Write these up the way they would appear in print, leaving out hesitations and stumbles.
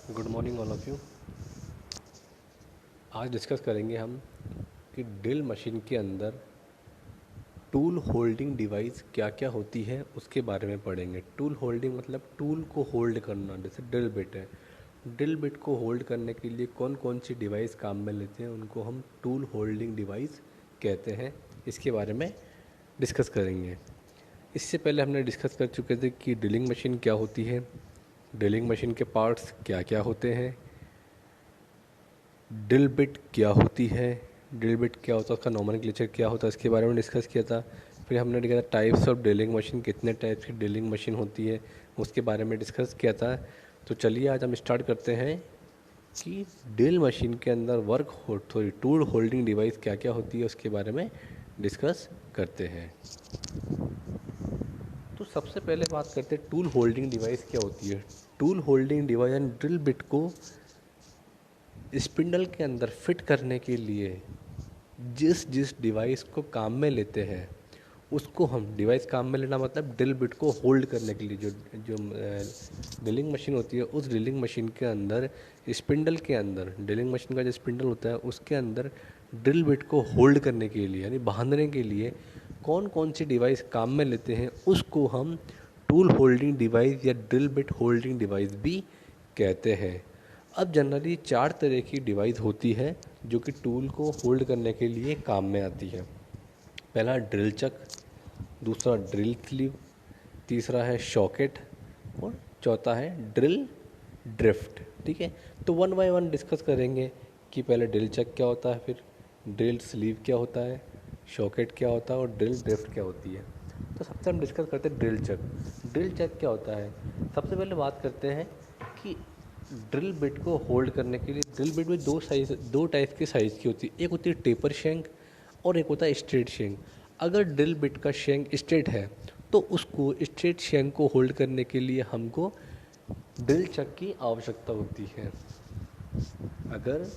Good morning all of you. आज discuss करेंगे हम कि ड्रिल मशीन के अंदर टूल होल्डिंग डिवाइस क्या क्या होती है उसके बारे में पढ़ेंगे। टूल होल्डिंग मतलब टूल को होल्ड करना, जैसे ड्रिल बिट है। ड्रिल बिट को होल्ड करने के लिए कौन कौन सी डिवाइस काम में लेते हैं उनको हम टूल होल्डिंग डिवाइस कहते हैं। इसके बारे में डिस्कस करेंगे। इससे पहले हमने डिस्कस कर चुके थे कि ड्रिलिंग मशीन क्या होती है, ड्रिलिंग मशीन के पार्ट्स क्या क्या होते हैं, ड्रिल बिट क्या होती है, ड्रिल बिट क्या होता है, उसका नोमेनक्लेचर क्या होता है, इसके बारे में डिस्कस किया था। फिर हमने देखा था टाइप्स ऑफ ड्रिलिंग मशीन, कितने टाइप्स की ड्रिलिंग मशीन होती है उसके बारे में डिस्कस किया था। तो चलिए आज हम स्टार्ट करते हैं कि ड्रिल मशीन के अंदर टूल होल्डिंग डिवाइस क्या क्या होती है उसके बारे में डिस्कस करते हैं। तो सबसे पहले बात करते हैं टूल होल्डिंग डिवाइस क्या होती है। टूल होल्डिंग डिवाइस यानी ड्रिल बिट को स्पिंडल के अंदर फिट करने के लिए जिस जिस डिवाइस को काम में लेते हैं उसको हम डिवाइस काम में लेना मतलब ड्रिल बिट को होल्ड करने के लिए जो जो ड्रिलिंग मशीन होती है उस ड्रिलिंग मशीन के अंदर स्पिंडल के अंदर ड्रिलिंग मशीन का जो स्पिंडल होता है उसके अंदर ड्रिल बिट को होल्ड करने के लिए यानी बांधने के लिए कौन कौन सी डिवाइस काम में लेते हैं उसको हम टूल होल्डिंग डिवाइस या ड्रिल बिट होल्डिंग डिवाइस भी कहते हैं। अब जनरली 4 तरह की डिवाइस होती है जो कि टूल को होल्ड करने के लिए काम में आती है। पहला ड्रिल चक, दूसरा ड्रिल स्लीव, तीसरा है शॉकेट और चौथा है ड्रिल ड्रिफ्ट। ठीक है, तो वन बाय वन डिस्कस करेंगे कि पहले ड्रिल चक क्या होता है, फिर ड्रिल स्लीव क्या होता है, शॉकेट क्या होता है और ड्रिल ड्रिफ्ट क्या होती है। तो सबसे हम डिस्कस करते हैं ड्रिल चक। ड्रिल चक क्या होता है, सबसे पहले बात करते हैं कि ड्रिल बिट को होल्ड करने के लिए ड्रिल बिट में दो टाइप की साइज़ की होती है। एक होती है टेपर शेंक और एक होता है स्ट्रेट शेंक। अगर ड्रिल बिट का शेंक स्ट्रेट है तो उसको स्ट्रेट शेंक को होल्ड करने के लिए हमको ड्रिल चक की आवश्यकता होती है। अगर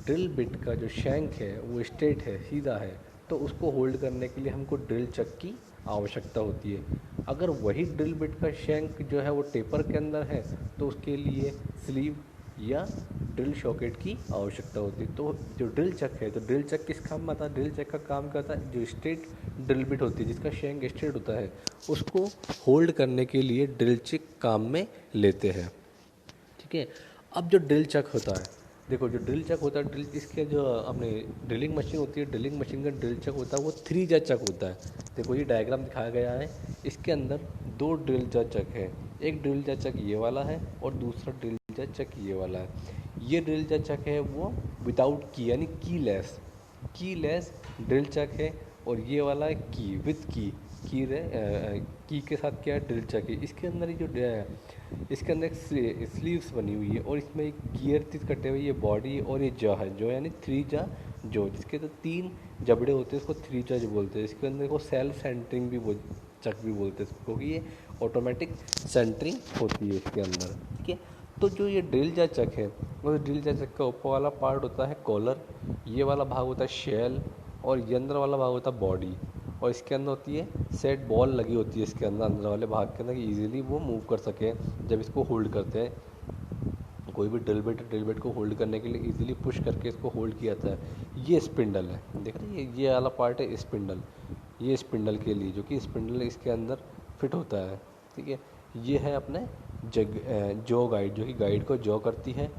ड्रिल बिट का जो शेंक है वो स्ट्रेट है, सीधा है, तो उसको होल्ड करने के लिए हमको ड्रिल चक की आवश्यकता होती है। अगर वही ड्रिल बिट का शेंक जो है वो टेपर के अंदर है तो उसके लिए स्लीव या ड्रिल शॉकेट की आवश्यकता होती है। तो जो ड्रिल चक है, तो ड्रिल चक किस काम में आता है, ड्रिल चक का काम करता है जो स्ट्रेट ड्रिल बिट होती है जिसका शेंक स्ट्रेट होता है उसको होल्ड करने के लिए ड्रिल चक काम में लेते हैं। ठीक है, अब जो ड्रिल चक होता है, देखो जो ड्रिल चक होता है, ड्रिल इसके जो अपने ड्रिलिंग मशीन होती है, ड्रिलिंग मशीन का ड्रिल चक होता है वो 3 जा चक होता है। देखो ये डायग्राम दिखाया गया है, इसके अंदर 2 ड्रिल जा चक है। एक ड्रिल जा चक ये वाला है और दूसरा ड्रिल जा चक ये वाला है। ये ड्रिल जा चक है वो विदाउट की यानी कीलेस ड्रिल चक है और ये वाला है की विथ की के साथ क्या है ड्रिल चक है। इसके अंदर ये जो इसके अंदर एक स्लीव्स बनी हुई है और इसमें एक गियर तीस कटे हुए ये बॉडी और ये जॉ है, जो यानी 3 जा जो जिसके तो 3 जबड़े होते हैं, इसको 3 जा जो बोलते हैं। इसके अंदर को सेल्फ सेंटरिंग भी चक भी बोलते हैं इसको, क्योंकि ये ऑटोमेटिक सेंटरिंग होती है इसके अंदर। ठीक है, तो जो ये ड्रिल जा चक है वो ड्रिल जा चक का ऊपर वाला पार्ट होता है कॉलर, ये वाला भाग होता है शेल और ये अंदर वाला भाग होता है बॉडी। और इसके अंदर होती है सेट बॉल लगी होती है इसके अंदर, अंदर वाले भाग के अंदर, कि ईजिली वो मूव कर सके जब इसको होल्ड करते हैं। कोई भी ड्रिल बिट को होल्ड करने के लिए ईजिली पुश करके इसको होल्ड किया जाता है। ये स्पिंडल है, देख रहे हैं ये वाला पार्ट है स्पिंडल, ये स्पिंडल के लिए जो कि स्पिंडल इसके अंदर फिट होता है। ठीक है, ये है अपने जॉ गाइड, जो कि गाइड को जॉ करती है,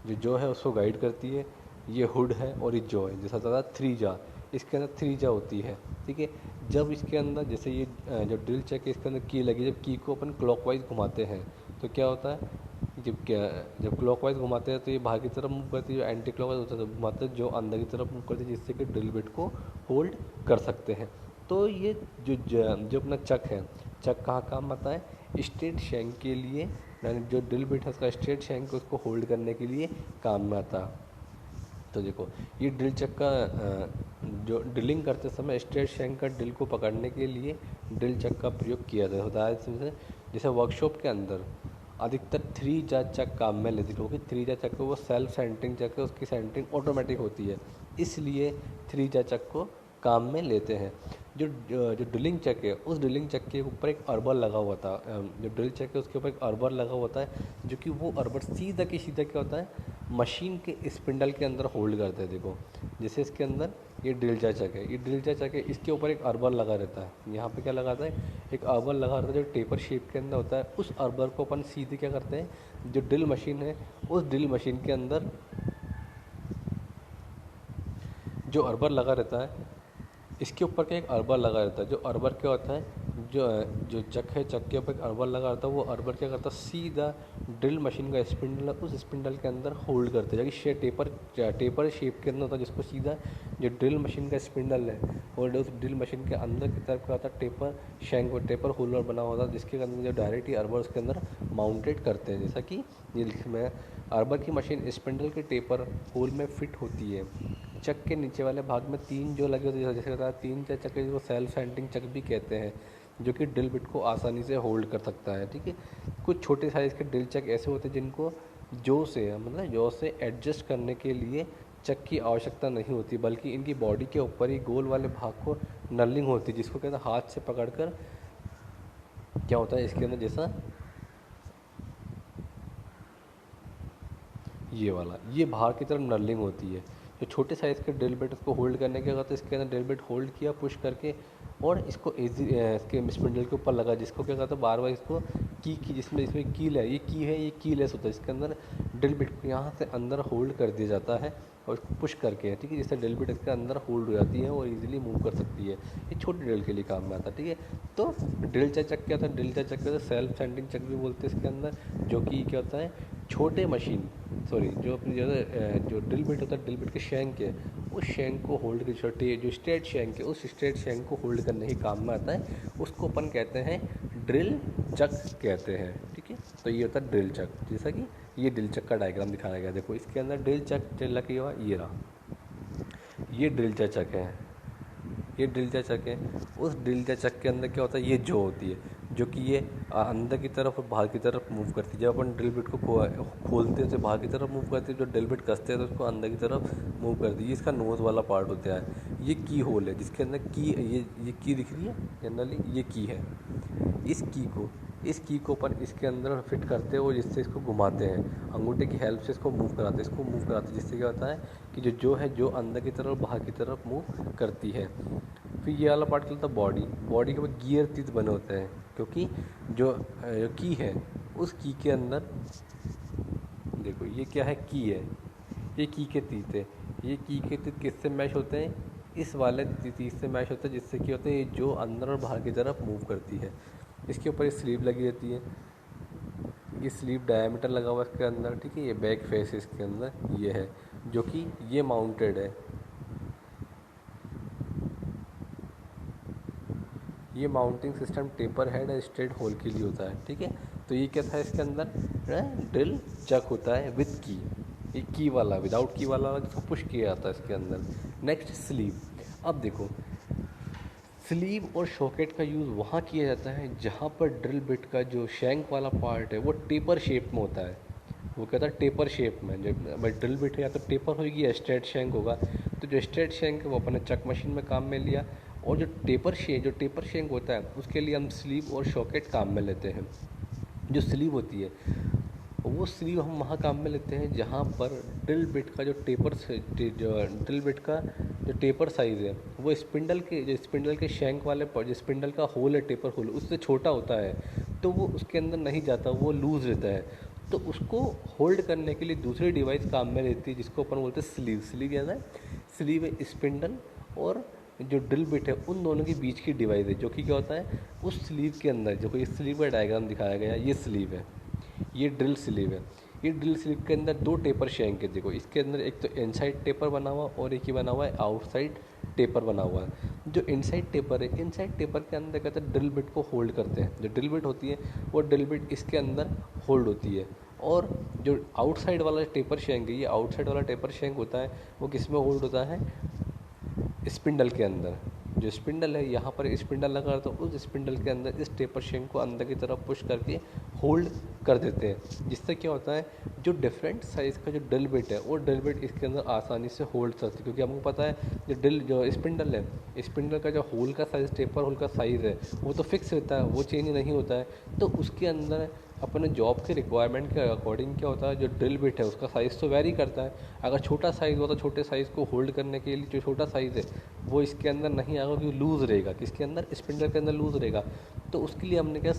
जो जॉ है उसको गाइड करती है। ये हुड है और ये जॉ है, जैसा था 3 जा, इसके अंदर 3 जा होती है। ठीक है, जब इसके अंदर जैसे ये जो ड्रिल चेक है इसके अंदर की लगी, जब की को अपन क्लॉकवाइज घुमाते हैं तो क्या होता है, जब क्लॉकवाइज घुमाते हैं तो ये बाहर की तरफ मूव करती है, जो एंटी क्लॉकवाइज होता है तो घुमाते हैं जो अंदर की तरफ मूव करती है, जिससे कि ड्रिल बिट को होल्ड कर सकते हैं। तो ये जो अपना चक है, चक कहाँ काम आता है, स्ट्रेट शेंक के लिए, यानी जो ड्रिल बिट है उसका स्ट्रेट शेंक उसको होल्ड करने के लिए काम में आता है। तो देखो ये ड्रिल चक का जो ड्रिलिंग करते समय स्ट्रेट शेंक का ड्रिल को पकड़ने के लिए ड्रिल चक का प्रयोग किया जाता होता है। इसमें जैसे वर्कशॉप के अंदर अधिकतर 3 जा चक काम में लेती है, क्योंकि 3 जा चक को वो सेल्फ सेंटरिंग चक है, उसकी सेंटरिंग ऑटोमेटिक होती है, इसलिए 3 जा चक को काम में लेते हैं। जो ड्रिलिंग चक है उस ड्रिलिंग चक के ऊपर एक अर्बर लगा हुआ था। जो ड्रिल चक है उसके ऊपर एक अर्बर लगा होता है, जो कि वो अर्बर सीधा की सीधा क्या होता है, मशीन के स्पिंडल के अंदर होल्ड करते हैं। देखो जैसे इसके अंदर ये ड्रिल चक है, ये ड्रिल चक है, इसके ऊपर एक अर्बर लगा रहता है। यहाँ पे क्या लगाता है, एक अर्बर लगा रहता है जो टेपर शेप के अंदर होता है। उस अर्बर को अपन सीधे क्या करते हैं, जो ड्रिल मशीन है उस ड्रिल मशीन के अंदर जो अर्बर लगा रहता है, इसके ऊपर क्या एक अर्बर लगा रहता है। जो अर्बर क्या होता है, जो जो चक है, चक के ऊपर एक अर्बर लगा रहता है। वो अर्बर क्या करता है, सीधा ड्रिल मशीन का स्पिंडल है उस स्पिंडल के अंदर होल्ड करते हैं, जबकि टेपर शेप के अंदर होता है, जिसको सीधा जो ड्रिल मशीन का स्पिंडल है और उस ड्रिल मशीन के अंदर की तरफ क्या होता है, टेपर होल्डर बना होता है, जिसके अंदर जो डायरेक्टली अर्बर उसके अंदर माउंटेड करते हैं। जैसा कि ये में अर्बर की मशीन स्पिंडल के टेपर होल में फिट होती है। चक के नीचे वाले भाग में 3 जो लगे होते हैं, जैसे बताया 3 चक है, जिसको सेल्फ सेंटिंग चक भी कहते हैं, जो कि ड्रिल बिट को आसानी से होल्ड कर सकता है। ठीक है, कुछ छोटे साइज़ के ड्रिल चक ऐसे होते हैं जिनको जॉ से एडजस्ट करने के लिए चक की आवश्यकता नहीं होती, बल्कि इनकी बॉडी के ऊपर ही गोल वाले भाग को नलिंग होती है, जिसको कहते हैं हाथ से पकड़कर क्या होता है इसके अंदर, जैसा ये वाला, ये बाहर की तरफ नर्लिंग होती है। जो छोटे साइज़ के ड्रिल बिट उसको होल्ड करने के बाद इसके अंदर ड्रिल बिट होल्ड किया पुश करके, और इसको इसके स्पिंडल के ऊपर लगा, जिसको क्या कहता है बार बार इसको की जिसमें इसमें कील है, ये कीलेस होता है। इसके अंदर ड्रिल बिट को यहाँ से अंदर होल्ड कर दिया जाता है और इसको पुश करके, ठीक है, जिससे ड्रिल बिट इसके अंदर होल्ड हो जाती है और इजीली मूव कर सकती है। ये छोटे ड्रिल के लिए काम में आता है। ठीक है, तो ड्रिल चक क्या था, ड्रिल चक क्या था, सेल्फ सेंटिंग चक भी बोलते हैं इसके अंदर, जो कि क्या होता है, छोटे मशीन जो अपनी जो ड्रिल बिट होता है, ड्रिल बिट के शैंक है, उस शैंक को होल्ड कर, छोटे जो स्ट्रेट शैंक है उस स्ट्रेट शैंक को होल्ड करने के काम में आता है। उसको अपन कहते हैं ड्रिल चक कहते हैं। ठीक है, तो ये होता है ड्रिल चक। जैसा कि ये ड्रिल चक का डायग्राम दिखाया गया, देखो इसके अंदर ड्रिल चक लगा हुआ, ये रहा, ये ड्रिल चक है, ये ड्रिल चक है। उस ड्रिल चक के अंदर क्या होता है, ये जो होती है, जो कि ये अंदर की तरफ और बाहर की तरफ मूव करती है। जब अपन ड्रिल बिट को खोलते हैं तो बाहर की तरफ मूव करती है, जो ड्रिल बिट कसते हैं तो उसको अंदर की तरफ मूव करती है। इसका नोज़ वाला पार्ट होता है, ये की होल है, जिसके अंदर ये की दिख रही है जनरली, ये की है। इस की को अपन इसके अंदर फिट करते हैं और जिससे इसको घुमाते हैं, अंगूठे की हेल्प से इसको मूव कराते हैं, जिससे क्या होता है कि जो अंदर की तरफ बाहर की तरफ मूव करती है। फिर ये वाला पार्ट चलता है बॉडी के ऊपर गियर तीत बने होते हैं, क्योंकि जो की है उस की के अंदर देखो ये क्या है, की है, ये की के तीत है। ये की के तीत किससे मैच होते हैं, इस वाले तीत से मैच होता है, जिससे क्या होता है, ये जो अंदर और बाहर की तरफ मूव करती है। इसके ऊपर ये स्लीव लगी रहती है, ये स्लीव डायमीटर लगा हुआ है इसके अंदर। ठीक है, ये बैक फेस इसके अंदर ये है, जो कि ये माउंटेड है। ये माउंटिंग सिस्टम टेपर हेड और स्ट्रेट होल के लिए होता है। ठीक है, तो ये क्या था इसके अंदर, ड्रिल चक होता है विद की, ये की वाला, विदाउट की वाला जिसको पुश किया जाता है इसके अंदर। Next sleeve. अब देखो स्लीव और शॉकेट का यूज़ वहाँ किया जाता है जहाँ पर ड्रिल बिट का जो शैंक वाला पार्ट है वो टेपर शेप में होता है। वो कहता है टेपर शेप में, जब ड्रिल बिट है या तो टेपर होगी या स्ट्रेट शैंक होगा। तो जो स्ट्रेट शैंक है वो अपने चक मशीन में काम में लिया, और जो टेपर शैंक होता है उसके लिए हम स्लीव और शॉकेट काम में लेते हैं। जो स्लीव होती है वो स्लीव हम वहाँ काम में लेते हैं जहाँ पर ड्रिल बिट का जो ड्रिल बिट का जो टेपर साइज़ है वो स्पिंडल के शैंक वाले पर जो स्पिंडल का होल है, टेपर होल, उससे छोटा होता है, तो वो उसके अंदर नहीं जाता, वो लूज़ रहता है। तो उसको होल्ड करने के लिए दूसरी डिवाइस काम में रहती है, जिसको अपन बोलते हैं स्लीव याद है, स्लीव है स्पिंडल और जो ड्रिल बिट है उन दोनों के बीच की डिवाइस है, जो कि क्या होता है उस स्लीव के अंदर, जो कि स्लीव का डायग्राम दिखाया गया है, ये स्लीव है, ये ड्रिल स्लीव है। ये ड्रिल स्लीव के अंदर 2 टेपर शैंक है। देखो इसके अंदर एक तो इनसाइड टेपर बना हुआ और एक ही बना हुआ है आउटसाइड टेपर बना हुआ है। जो इनसाइड टेपर है, इनसाइड टेपर के अंदर कहते हैं ड्रिल बिट को होल्ड करते हैं। जो ड्रिल बिट होती है वो ड्रिल बिट इसके अंदर होल्ड होती है, और जो आउटसाइड वाला टेपर शैंक है, ये आउटसाइड वाला टेपर शैंक होता है वो किस में होल्ड होता है, स्पिंडल के अंदर। जो स्पिंडल है यहाँ पर स्पिंडल लगा, तो उस स्पिंडल के अंदर इस टेपर शैंक को अंदर की तरफ पुश करके होल्ड कर देते हैं, जिससे क्या होता है जो डिफरेंट साइज़ का जो ड्रिल बिट है वो ड्रिल बिट इसके अंदर आसानी से होल्ड करती है, क्योंकि हमको पता है जो स्पिंडल है, स्पिंडल का जो होल का साइज़, टेपर होल का साइज़ है वो तो फिक्स होता है, वो चेंज नहीं होता है। तो उसके अंदर अपने जॉब के रिक्वायरमेंट के अकॉर्डिंग क्या होता है जो ड्रिल बिट है उसका साइज़ तो वेरी करता है। अगर छोटा साइज़ हुआ तो छोटे साइज़ को होल्ड करने के लिए जो छोटा साइज़ है वो इसके अंदर नहीं आएगा, क्योंकि लूज़ रहेगा, किसके अंदर, स्पिंडल के अंदर लूज़ रहेगा। तो उसके लिए हमने क्या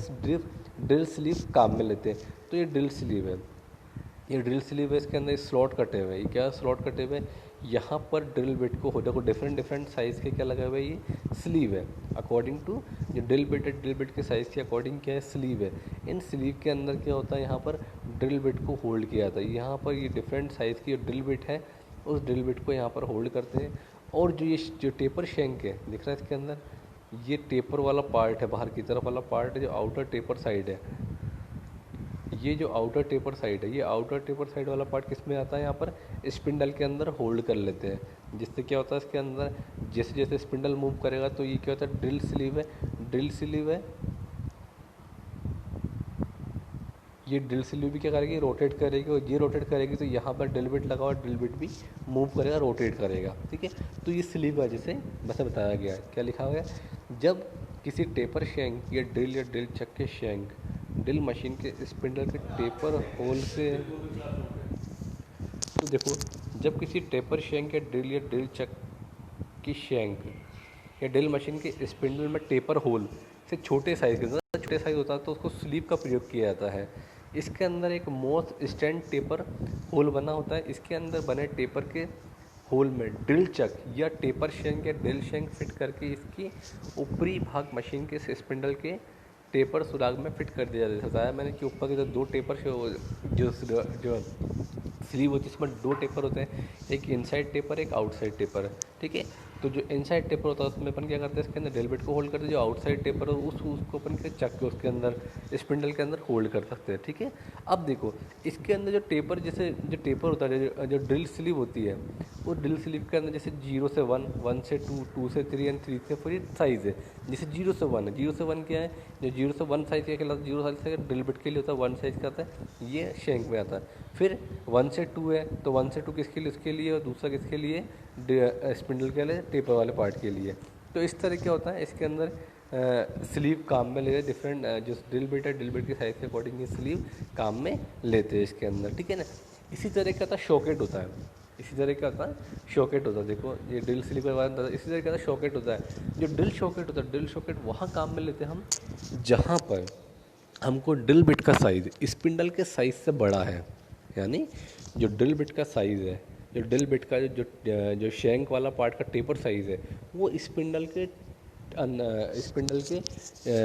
ड्रिल स्लीव काम में लेते हैं। तो ये ड्रिल स्लीव है, ये ड्रिल स्लीव है, इसके अंदर स्लॉट कटे हुए हैं। ये क्या स्लॉट कटे हुए हैं, यहाँ पर ड्रिल बिट को हो, देखो डिफरेंट डिफरेंट साइज़ के क्या लगे हुए हैं, ये स्लीव है। अकॉर्डिंग टू जो ड्रिल बिट है, ड्रिल बिट के साइज़ के अकॉर्डिंग क्या है, स्लीव है। इन स्लीव के अंदर क्या होता है, यहाँ पर ड्रिल बिट को होल्ड किया जाता है। यहाँ पर ये डिफरेंट साइज़ की जो ड्रिल बिट है उस ड्रिल बिट को यहाँ पर होल्ड करते हैं। और जो टेपर शेंक है, दिख रहा है इसके अंदर, ये टेपर वाला पार्ट है, बाहर की तरफ वाला पार्ट है जो आउटर टेपर साइड है। ये जो आउटर टेपर साइड है, ये आउटर टेपर साइड वाला पार्ट किस में आता है, यहाँ पर स्पिंडल के अंदर होल्ड कर लेते हैं। जिससे क्या होता है इसके अंदर जैसे जैसे स्पिंडल मूव करेगा तो ये क्या होता है, ड्रिल स्लीव है, ड्रिल स्लीव है, ये ड्रिल स्लीव भी क्या करेगी, रोटेट करेगी, और ये रोटेट करेगी तो यहाँ पर ड्रिल बिट लगा हुआ, ड्रिल बिट भी मूव करेगा, रोटेट करेगा। ठीक है, तो ये स्लीव है जिसे वैसे बताया गया है। क्या लिखा हुआ है, जब किसी टेपर शेंक या ड्रिल चक के शेंक ड्रिल मशीन के स्पिंडल के टेपर होल से, तो देखो जब किसी टेपर शेंक या ड्रिल चक की शेंक या ड्रिल मशीन के स्पिंडल में टेपर होल से छोटे साइज़ के, छोटे साइज़ होता है तो उसको स्लीव का प्रयोग किया जाता है। इसके अंदर एक मोस्ट स्टैंड टेपर होल बना होता है। इसके अंदर बने टेपर के होल में ड्रिल चक या टेपर शेंक या ड्रिल शेंक फिट करके इसकी ऊपरी भाग मशीन के स्पिंडल के टेपर सुराग में फिट कर दिया जाता है। मैंने कि ऊपर के जो दो टेपर जो स्लीव होती है उसमें दो टेपर होते हैं, एक इनसाइड टेपर एक आउटसाइड टेपर है। ठीक है, तो जो इनसाइड टेपर होता है उसमें अपन क्या करते हैं, इसके अंदर ड्रिल बिट को होल्ड करते हैं। जो आउटसाइड टेपर है उसको अपन के चक के उसके अंदर स्पिंडल के अंदर होल्ड कर सकते हैं। ठीक है, अब देखो इसके अंदर जो टेपर, जैसे जो टेपर होता है, जो ड्रिल स्लीव होती है, वो ड्रिल स्लीव के अंदर जैसे 0 से 1, 1 से 2, 2 से 3 एंड 3 से 4 साइज़ है। जैसे 0 से 1 है, 0 से 1 क्या है, जो 0 से 1 साइज़ का कहलाता है, 0 साइज़ का ड्रिल बिट के लिए होता है, 1 साइज़ का आता है, ये शेंक में आता है। फिर 1 से 2 है तो 1 से 2 किसके लिए, उसके लिए, और दूसरा किसके लिए, स्पिंडल के लिए, टेपर वाले पार्ट के लिए। तो इस तरह क्या होता है इसके अंदर स्लीव काम में ले रहे, डिफरेंट जो ड्रिल बिट है, ड्रिल बिट के साइज़ के अकॉर्डिंग ये स्लीव काम में लेते हैं इसके अंदर। ठीक है ना, इसी तरह का शॉकेट होता है, इसी तरह का होता है शॉकेट होता है। देखो ये ड्रिल स्लीव के बाद इसी तरह का शॉकेट होता है। जो ड्रिल शॉकेट होता है, ड्रिल शॉकेट वहाँ काम में लेते हैं हम जहाँ पर हमको ड्रिल बिट का साइज़ स्पिंडल के साइज़ से बड़ा है। यानी जो ड्रिल बिट का साइज़ है, जो ड्रिल बिट का जो शेंक वाला पार्ट का टेपर साइज़ है वो स्पिंडल के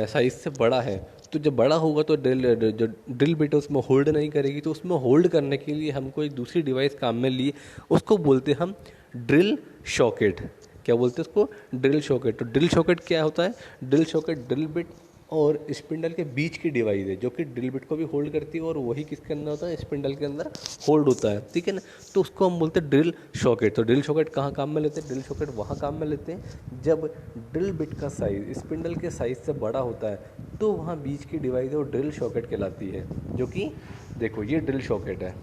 साइज़ से बड़ा है। तो जब बड़ा होगा तो जो ड्रिल बिट है उसमें होल्ड नहीं करेगी। तो उसमें होल्ड करने के लिए हमको एक दूसरी डिवाइस काम में ली, उसको बोलते हैं हम ड्रिल शॉकेट। क्या बोलते हैं उसको, ड्रिल शॉकेट। तो ड्रिल शॉकेट क्या होता है, ड्रिल शॉकेट ड्रिल बिट और स्पिंडल के बीच की डिवाइस है, जो कि ड्रिल बिट को भी होल्ड करती है और वही किसके अंदर होता है, स्पिंडल के अंदर होल्ड होता है। ठीक है ना, तो उसको हम बोलते हैं ड्रिल शॉकेट। तो ड्रिल शॉकेट कहाँ काम में लेते हैं, ड्रिल शॉकेट वहाँ काम में लेते हैं जब ड्रिल बिट का साइज़ स्पिंडल के साइज़ से बड़ा होता है, तो वहाँ बीच की डिवाइस है वो ड्रिल शॉकेट कहलाती है। जो कि देखो ये ड्रिल शॉकेट है,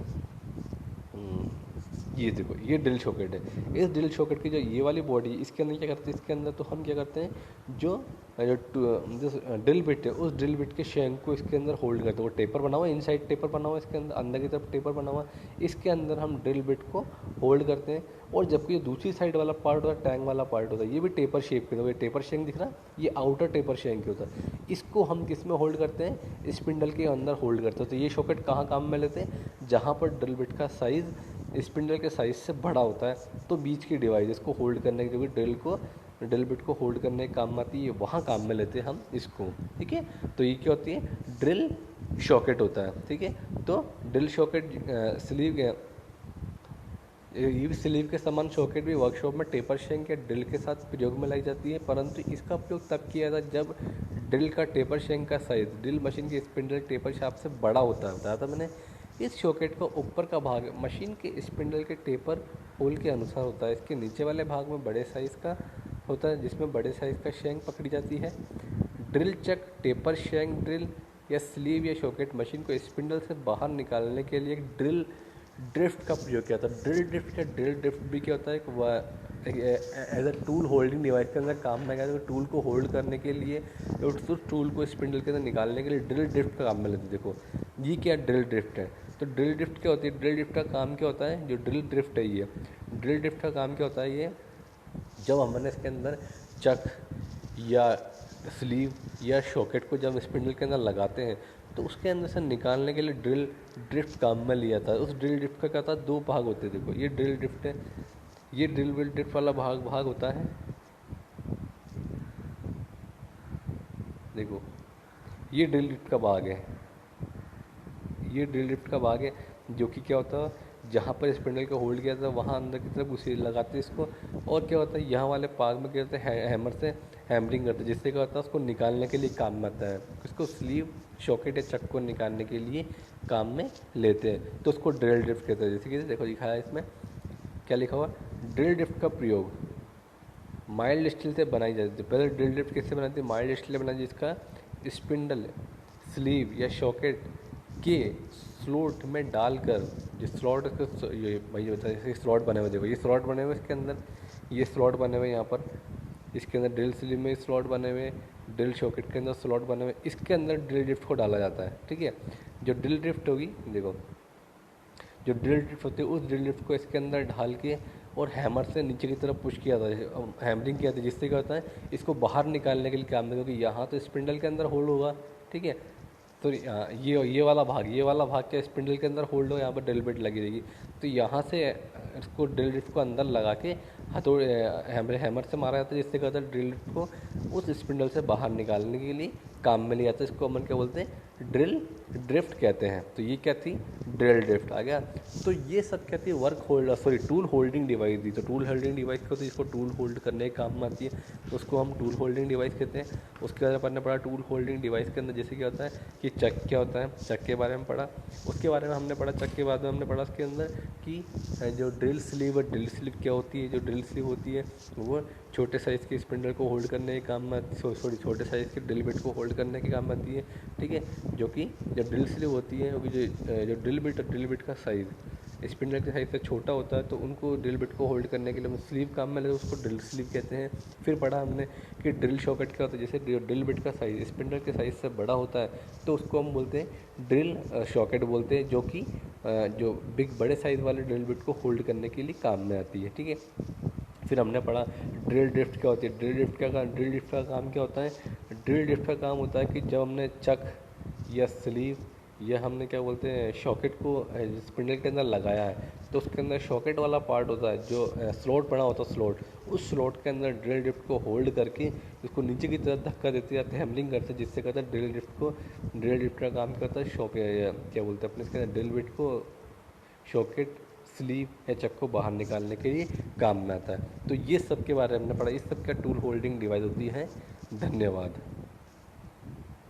ये देखो ये ड्रिल शॉकेट है। इस ड्रिल शॉकेट की जो ये वाली बॉडी, इसके अंदर क्या करते हैं, इसके अंदर तो हम क्या करते हैं, जो ड्रिल बिट है उस ड्रिल बिट के शेंक को इसके अंदर होल्ड करते हैं। वो टेपर बना हुआ है, इनसाइड टेपर बना हुआ है, इसके अंदर अंदर की तरफ टेपर बना हुआ है, इसके अंदर हम ड्रिल बिट को होल्ड करते हैं। और जबकि ये दूसरी साइड वाला पार्ट होता है, टैंक वाला पार्ट होता है, ये भी टेपर शेप के, तो ये टेपर शेंक दिख रहा है, ये आउटर टेपर शेंक होता है। इसको हम किस में होल्ड करते हैं, स्पिंडल के अंदर होल्ड करते हैं। तो ये शॉकेट कहाँ काम में लेते हैं, जहाँ पर ड्रिल बिट का साइज़ स्पिंडल के साइज़ से बड़ा होता है, तो बीच की डिवाइस इसको होल्ड करने की, जो कि ड्रिल बिट को होल्ड करने के काम आती है, वहाँ काम में लेते हैं हम इसको। ठीक है, तो ये क्या होती है, ड्रिल शॉकेट होता है। ठीक है, तो ड्रिल शॉकेट स्लीव, ये भी स्लीव के समान शॉकेट भी वर्कशॉप में टेपर शेंक या ड्रिल के साथ प्रयोग में लाई जाती है, परंतु इसका उपयोग तब किया जाता है जब ड्रिल का टेपर शेंक का साइज़ ड्रिल मशीन के स्पिंडल टेपर शाफ्ट से बड़ा होता है। बताया था मैंने। इस शॉकेट का ऊपर का भाग मशीन के स्पिंडल के टेपर होल के अनुसार होता है। इसके नीचे वाले भाग में बड़े साइज़ का होता है, जिसमें बड़े साइज़ का शेंक पकड़ी जाती है। Drill chuck taper shank drill या स्लीव या शॉकेट मशीन को स्पिंडल से बाहर निकालने के लिए एक ड्रिल ड्रिफ्ट का प्रयोग किया था। ड्रिल ड्रिफ्ट भी क्या होता है, as a tool holding device के अंदर काम में गया। तो टूल को होल्ड करने के लिए, तो टूल को स्पिंडल के अंदर निकालने के लिए ड्रिल ड्रिफ्ट का काम में लेते। देखो ये क्या ड्रिल ड्रिफ्ट है। तो ड्रिल ड्रिफ्ट क्या होती है, ड्रिल ड्रिफ्ट का काम क्या होता है, जो ड्रिल ड्रिफ्ट है ये ड्रिल ड्रिफ्ट का काम क्या होता है, ये जब हमने इसके अंदर चक या स्लीव या शॉकेट को जब स्पिंडल के अंदर लगाते हैं तो उसके अंदर से निकालने के लिए ड्रिल ड्रिफ्ट काम में लिया था। उस ड्रिल ड्रिफ्ट का क्या था, दो भाग होते हैं। देखो ये ड्रिल ड्रिफ्ट है, ये ड्रिल ड्रिफ्ट वाला भाग होता है। देखो ये ड्रिल ड्रिफ्ट का भाग है, ये ड्रिल ड्रिफ्ट का भाग है, जो कि क्या होता है, जहाँ पर स्पिंडल को होल्ड किया था वहाँ अंदर की तरफ घुसे लगाते इसको। और क्या होता है, यहाँ वाले पार्ट में क्या होता है, हैमर से हैमरिंग करते हैं, जिससे क्या होता है उसको निकालने के लिए काम में आता है। इसको स्लीव शॉकेट या चक को निकालने के लिए काम में लेते हैं, तो उसको ड्रिल ड्रिफ्ट कहते हैं। जैसे कि देखो दिखाया इसमें क्या लिखा हुआ, ड्रिल ड्रिफ्ट का प्रयोग माइल्ड स्टील से बनाई जाती है। पहले ड्रिल ड्रिफ्ट किससे बनाती है, माइल्ड स्टील से बनाई, जिसका स्पिंडल स्लीव या शॉकेट के स्लॉट में डालकर, जो स्लॉट ये भाई होता है, जैसे स्लॉट बने हुए, देखो ये स्लॉट बने हुए, इसके अंदर ये स्लॉट बने हुए, यहाँ पर इसके अंदर ड्रिल स्लीव में स्लॉट बने हुए, ड्रिल शॉकेट के अंदर स्लॉट बने हुए, इसके अंदर ड्रिल ड्रिफ्ट को डाला जाता है। ठीक है, जो ड्रिल ड्रिफ्ट होगी, देखो जो ड्रिल ड्रिफ्ट होती है उस ड्रिल ड्रिफ्ट को इसके अंदर ढाल के और हैमर से नीचे की तरफ पुश किया जाता है, हैमरिंग किया जाता है, जिससे क्या होता है इसको बाहर निकालने के लिए काम में, क्योंकि यहाँ तो स्पिंडल के अंदर होल्ड होगा। ठीक है, तो ये वाला भाग क्या स्पिंडल के अंदर होल्ड हो, यहाँ पर ड्रिल बिट लगी रहेगी। तो यहाँ से इसको ड्रिल ड्रिफ्ट को अंदर लगा के हथौड़े हैमर से मारा जाता है, जिससे क्या होता है ड्रिल ड्रिफ्ट को उस स्पिंडल से बाहर निकालने के लिए काम में लिया जाता है। इसको अपन क्या बोलते हैं, ड्रिल ड्रिफ्ट कहते हैं। तो ये क्या थी, ड्रिल ड्रिफ्ट आ गया। तो ये सब क्या थी, टूल होल्डिंग डिवाइस थी। तो टूल होल्डिंग डिवाइस क्या होती है, इसको टूल होल्ड करने के काम में आती है, तो उसको हम टूल होल्डिंग डिवाइस कहते हैं। उसके बाद अपन ने पढ़ा टूल होल्डिंग डिवाइस के अंदर जैसे क्या होता है कि चक क्या होता है, चक के बारे में पढ़ा। उसके बारे में हमने पढ़ा, चक के बाद में हमने पढ़ा उसके अंदर कि जो ड्रिल स्लीव है, ड्रिल स्लीव क्या होती है, जो ड्रिल स्लीव होती है वो छोटे साइज़ के स्पिंडल को होल्ड करने के काम में, छोटे साइज़ के ड्रिल बिट को होल्ड करने के काम में आती है। ठीक है, जो कि जो ड्रिल स्लीव होती है, जो ड्रिल बिट का साइज़ स्पिंडल के साइज़ से छोटा होता है, तो उनको ड्रिल बिट को होल्ड करने के लिए हम स्लीव काम में लेते हैं, उसको ड्रिल स्लीव कहते हैं। फिर पढ़ा हमने कि ड्रिल शॉकेट क्या होता है, जैसे ड्रिल बिट का साइज़ स्पिंडल के साइज़ से बड़ा होता है तो उसको हम बोलते हैं ड्रिल शॉकेट बोलते हैं, जो कि जो बड़े साइज़ वाले ड्रिल बिट को होल्ड करने के लिए काम में आती है। ठीक है, फिर हमने पढ़ा ड्रिल ड्रिफ्ट क्या होती है। ड्रिल ड्रिफ्ट का काम क्या होता है, ड्रिल ड्रिफ्ट का काम होता है कि जब हमने चक या स्लीव या हमने क्या बोलते हैं शॉकेट को स्पिंडल के अंदर लगाया है, तो उसके अंदर शॉकेट वाला पार्ट होता है, जो स्लॉट बना होता है स्लॉट, उस स्लॉट के अंदर ड्रिल ड्रिफ्ट को होल्ड करके इसको नीचे की तरफ धक्का देते जाते हैं, हैमरिंग करते हैं, जिससे कहता है ड्रिल ड्रिफ्ट का काम करता है क्या बोलते हैं अपने इसके अंदर ड्रिल बिट को शॉकेट स्लीव या चक को बाहर निकालने के लिए काम में आता है। तो ये सब के बारे में हमने पढ़ा, इस सब का टूल होल्डिंग डिवाइस होती है। धन्यवाद।